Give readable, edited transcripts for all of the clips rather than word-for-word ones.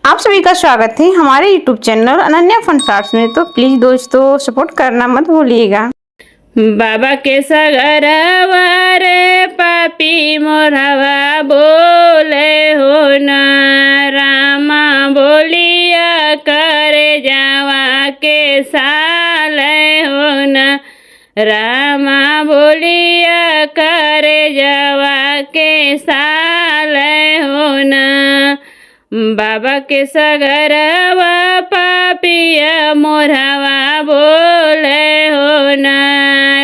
आप सभी का स्वागत है हमारे YouTube चैनल अनन्या फन आर्ट्स में। तो प्लीज दोस्तों सपोर्ट करना मत भूलिएगा। बाबा के सगरवा रे पापी मोरवा बोले हो न रामा बोलिया करे जावा के साले हो न रामा बोलिया करे जावा के साले हो न बाबा के सगरवा पापिया मोरवा बोले हो न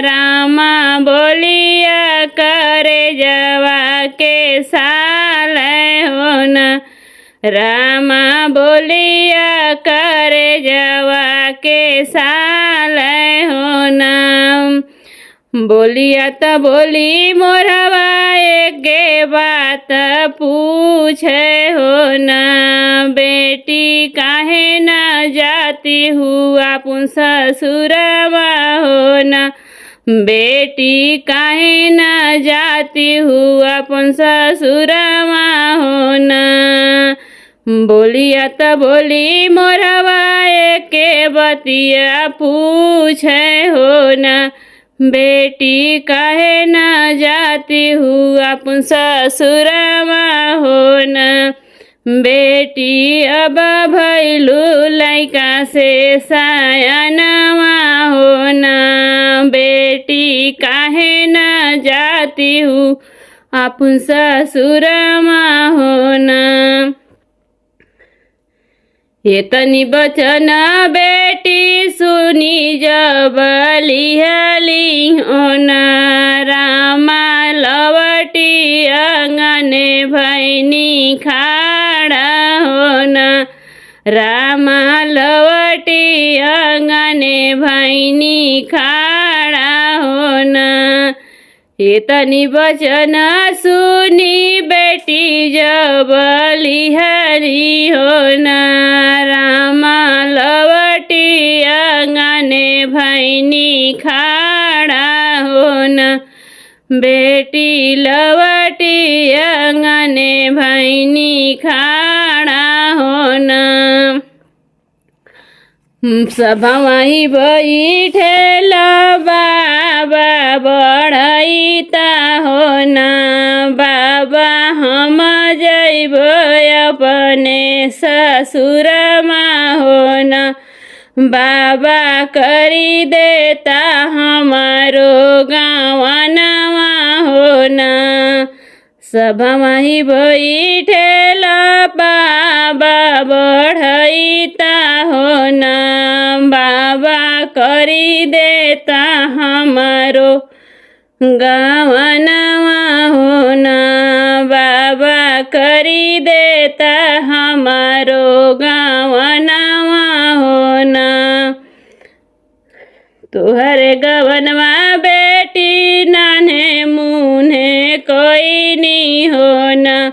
रामा बोलिया करे जवा के साले हो न रामा बोलिया करे जवा के साले हो न बोलिया त बोली मोरवा एक बात पूछे हो न बेटी काहे न जाती हुआ पुन ससुरवा हो न बेटी काहे न जाती हुआ पुन ससुरवा हो न बोलिया त बोली मोरवा एक बतिया पूछे हो न बेटी काहे न जाती हुआ अपन ससुरवा हो न बेटी अब भैलू लैका से सायनवा हो न बेटी काहे न जाती हूँ अपन ससुरवा हो न ये तनी बचन बेटी सुनी जब लिहली हो न रामा लवटी अंगने भैनी खाड़ा हो न रामा लवटी अंगने भैनी खाड़ा हो न ये तनी बचन सुनी बेटी जब लिहरी हो न रामा लवटी अंगने भैनी खाड़ा हो न बेटी लवटी अंगने भैनी खाड़ा हो न सब वही बैठेल बाबा बढ़ैता हो न बाबा हम जैब अपने ससुरमा हो न बाबा करी देता हमारो गाँवनवा हो न सब वही बैठेल बाबा बढ़ैता हो न बाबा करी देता हमारो गाँवनवा हो न बाबा करी देता हमारो गाँवनवा हो न तुहरे गवनवा बेटी नाने मुने कोई नहीं हो न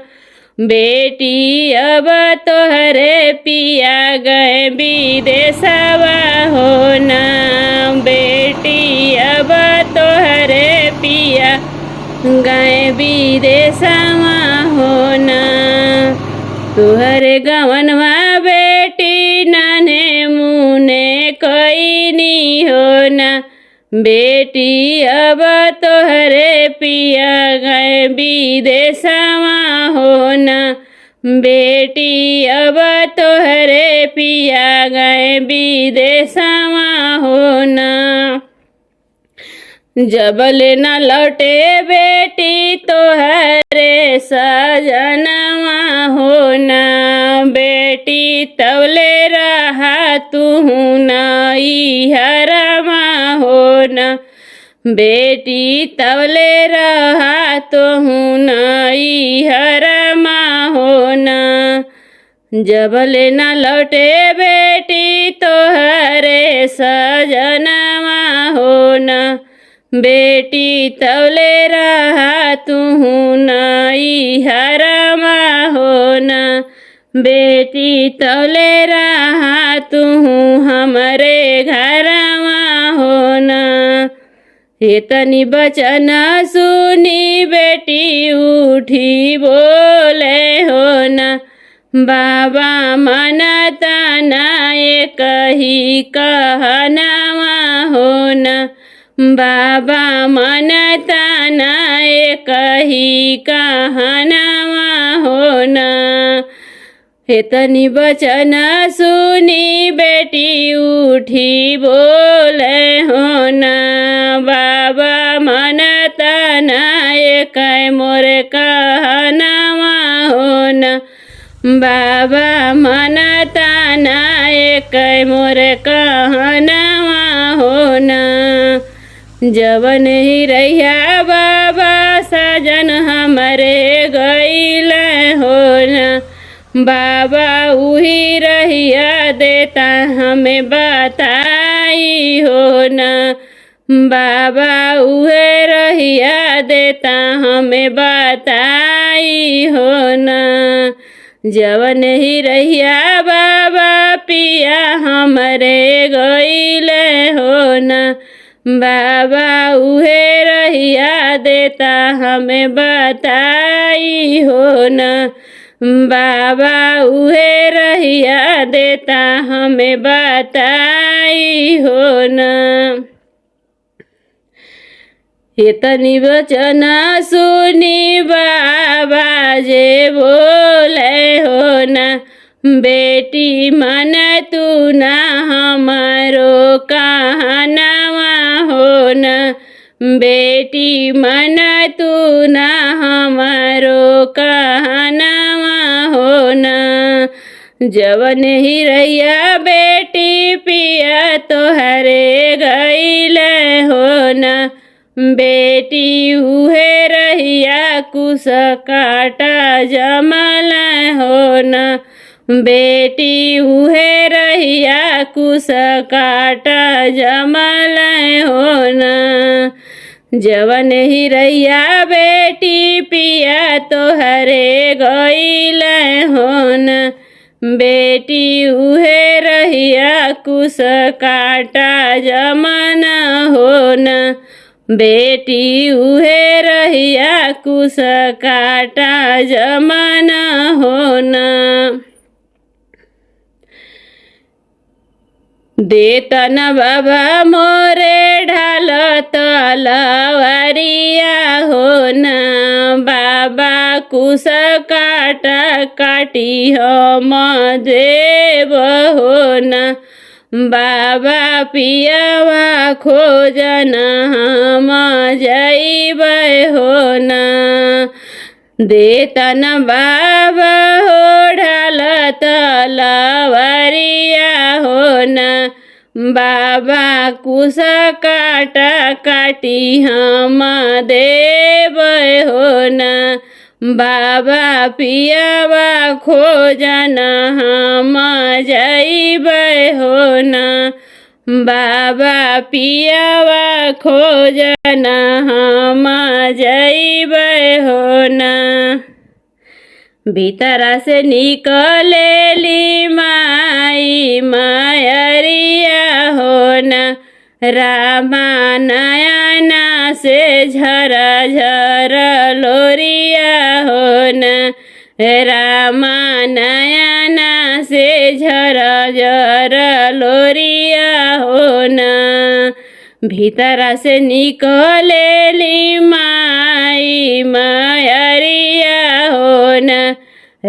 बेटी अब तोहरे पिया गए विदेशवा हो न बेटी अब तोहरे पिया गए विदेशवा हो न तुहरे गवनवा बेटी नाने मुने कोई नहीं हो न बेटी अब तोहरे पिया गए विदेशवा हो न बेटी अब तोहरे पिया गए विदेशवा हो न जबल न लौटे बेटी तोहरे सजनवा हो न बेटी तवले रहा तू नई हरमा हो न बेटी तवले रहा तो नई हरमा हो न जबल न लौटे बेटी तोहरे सजनवा हो न बेटी तवले रहा तू नई हरमा हो न बेटी तवले रहा तू हमरे घरवा हो न ये तनी बचन सुनी बेटी उठी बोले हो न बाबा मनता नाय कही कहनावा हो न बाबा मनता नाय कही कहनावा हो न इतनी बचन सुनी बेटी उठी बोले हो न बाबा मनता नाय कह मोर कहनावा हो न बाबा मनता नाय कह मोर कहनावा हो न जवन ही रहिया बाबा सजन हमरे गईल हो न बाबा उही रहिया देता हमें बताई हो न बाबा उहे रहिया देता हमें बताई हो न जवन ही रहिया बाबा पिया हमरे गईल हो न बाबा उहे रहिया देता हमें बताई हो न बाबा उहे रहिया देता हमें बताई हो न इतनी वचन सुनी बाबा जे बोले हो न बेटी मन तू ना हमारो कहनावा हो न बेटी मन तू ना हमारो कहनावा हो न जवन ही रहिया बेटी पिया तोहरे गईल हो न बेटी उहे रहिया कुस काटा जमल हो न बेटी उहे रहिया कुस काटा जमल हो न जवन ही रहिया बेटी पिया तोहरे गईल हो न बेटी उहे रहिया कुस काटा जमन हो न बेटी उहे रहिया कुस काटा जमन हो न देतन बाबा मोरे ढाल तलवारिया हो न बाबा कुस काटा काटी हम देव हो न बाबा पियावा खोजन हम जैब हो न देतन बाबा हो ढाल तलवारिया हो न बाबा कुस काटा काटी हम देव हो न बाबा पियावा खोजन हम जैब हो न बाबा पियावा खोजन हम जैब हो न भीतरा से निकलेली माई मायरिया हो न रामा नयना से झर झर लोरिया हो न रामा नयना से झर झर लोरिया हो न भीतरा से निकलेली माई मायरिया हो न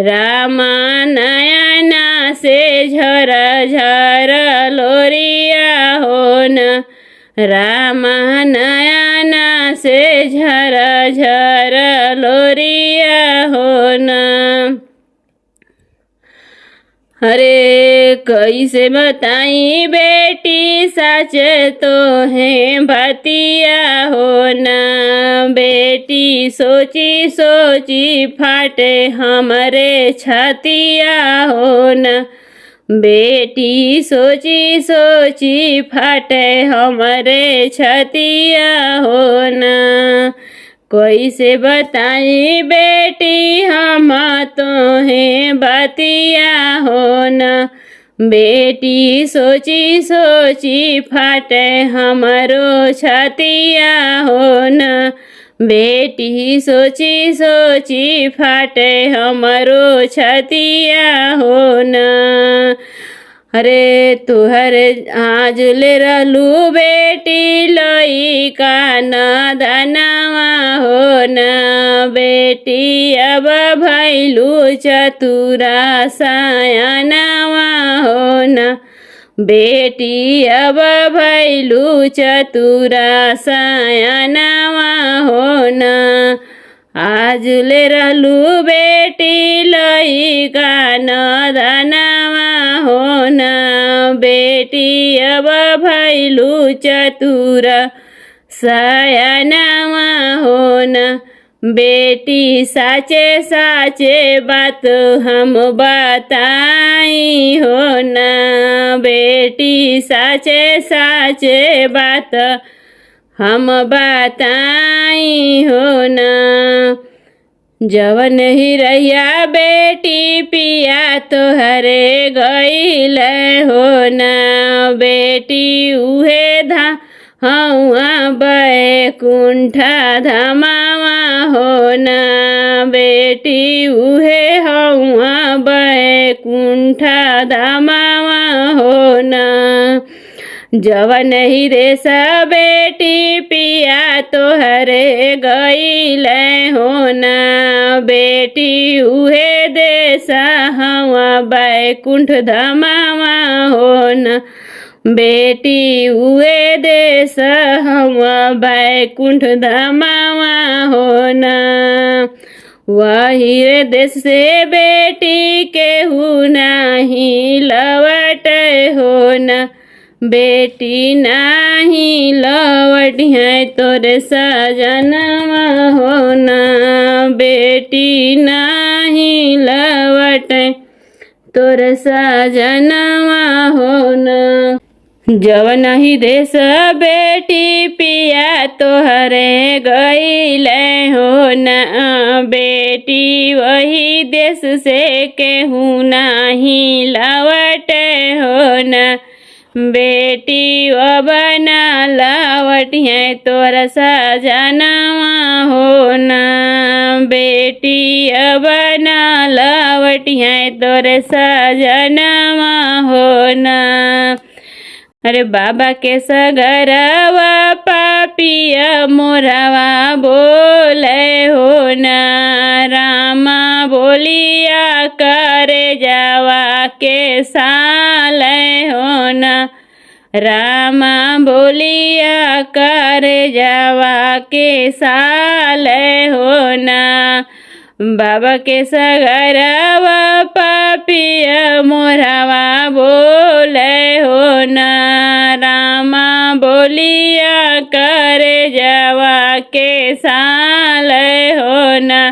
रामा नयना से झर झर लोरिया हो न रामा नयना से झर झर लोरिया हो न अरे कैसे बताई बेटी सच तो है बतिया हो न बेटी सोची सोची फाटे हमरे छतिया हो न बेटी सोची सोची फाटे हमरे छतिया हो न कैसे बताई बेटी हम तोहें बतिया हो न बेटी सोची सोची फाटे हमरो छतिया हो न बेटी सोची सोची फाटे हमरो छतिया हो ना। अरे तुहरे आज ले रहलू बेटी लोई का न धनवा हो ना। बेटी अब भैलू चतुरा सयानवा हो ना। बेटी अब भैलू चतुरा सयानवा हो ना। आज ले रहलू बेटी लोई का न धनवा हो ना। बेटी अब भैलू चतुरा सयानवा हो ना। बेटी साचे साचे बात हम बताई हो ना। बेटी साचे साचे बात हम बताई हो ना। जवन ही रहिया बेटी पिया तोहरे गईल हो ना। बेटी उहे हौआ बैकुंठ धमावा हो ना। बेटी उहे हौआ बैकुंठ धमावा हो ना। जवन ही देश बेटी पिया तोहरे गईल हो ना। बेटी उहे देश हवा बैकुंठ धमावा हो ना। बेटी उहे देश हवा बैकुंठ धमावा हो ना। वही रे देश से बेटी केहू नाही लौट हो ना। बेटी नाही लौट है तोरे सजनवा हो ना। बेटी नाही लौट तोरे सजनवा हो ना। जवन ही देश बेटी पिया तोहरे गईल हो ना। बेटी वही देश से केहू नाही लौट हो ना। बेटी अब ना लौट है तोरा सजनवा हो ना। बेटी अब ना लौट है तोरे सजनवा हो ना। अरे बाबा के सगरवा पापिया मोरावा बोले हो ना। रामा बोलिया करे जावा के साले हो ना। रामा बोलिया करे जावा के साले हो ना। बाबा के सगरवा पापिया मोरावा बोले हो ना। रामा बोलिया करे जावा के साले हो ना।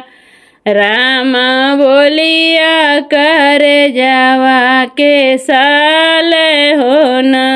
रामा बोलिया करे जावा के साले हो ना।